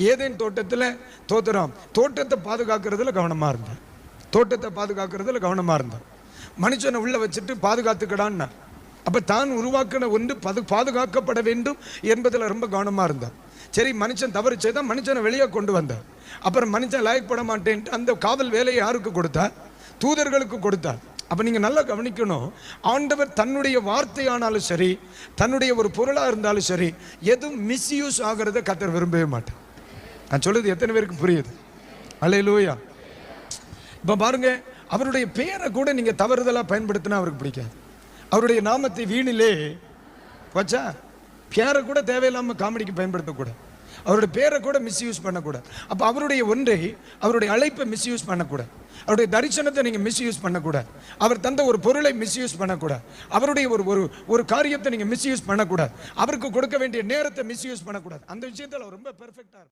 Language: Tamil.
ஏதேன் தோட்டத்தில் தோத்துறோம், தோட்டத்தை பாதுகாக்கிறதுல கவனமாக இருந்தார். தோட்டத்தை பாதுகாக்கிறதுல கவனமாக இருந்தார். மனுஷனை உள்ள வச்சுட்டு பாதுகாத்துக்கடான்னா, அப்போ தான் உருவாக்கின ஒன்று பாதுகாக்கப்பட வேண்டும் என்பதில் ரொம்ப கவனமாக இருந்தார். சரி, மனுஷன் தவறு செய்தால் மனுஷனை வெளியே கொண்டு வந்தார். அப்புறம் மனுஷன் லாயக்கப்பட மாட்டேன்ட்டு அந்த காவல் வேலையை யாருக்கு கொடுத்தார்? தூதர்களுக்கு கொடுத்தார். அப்போ நீங்கள் நல்லா கவனிக்கணும், ஆண்டவர் தன்னுடைய வார்த்தையானாலும் சரி, தன்னுடைய ஒரு பொருளாக இருந்தாலும் சரி, எதுவும் மிஸ்யூஸ் ஆகிறத கர்த்தர் விரும்பவே மாட்டார். நான் சொல்றது எத்தனை பேருக்கு புரியுது? அல்லேலூயா. இப்போ பாருங்க, அவருடைய பேரை கூட நீங்கள் தவறுதலாக பயன்படுத்தினா அவருக்கு பிடிக்காது. அவருடைய நாமத்தை வீணிலே வச்சா பேரை கூட தேவையில்லாமல் காமெடிக்கு பயன்படுத்தக்கூடாது. அவருடைய பேரை கூட மிஸ்யூஸ் பண்ணக்கூடாது. அப்போ அவருடைய ஒன்றை, அவருடைய அழைப்பை மிஸ்யூஸ் பண்ணக்கூடாது. அவருடைய தரிசனத்தை நீங்கள் மிஸ்யூஸ் பண்ணக்கூடாது. அவர் தந்த ஒரு பொருளை மிஸ்யூஸ் பண்ணக்கூடாது. அவருடைய ஒரு காரியத்தை நீங்கள் மிஸ்யூஸ் பண்ணக்கூடாது. அவருக்கு கொடுக்க வேண்டிய நேரத்தை மிஸ்யூஸ் பண்ணக்கூடாது. அந்த விஷயத்தில் அவர் ரொம்ப பெர்ஃபெக்டாக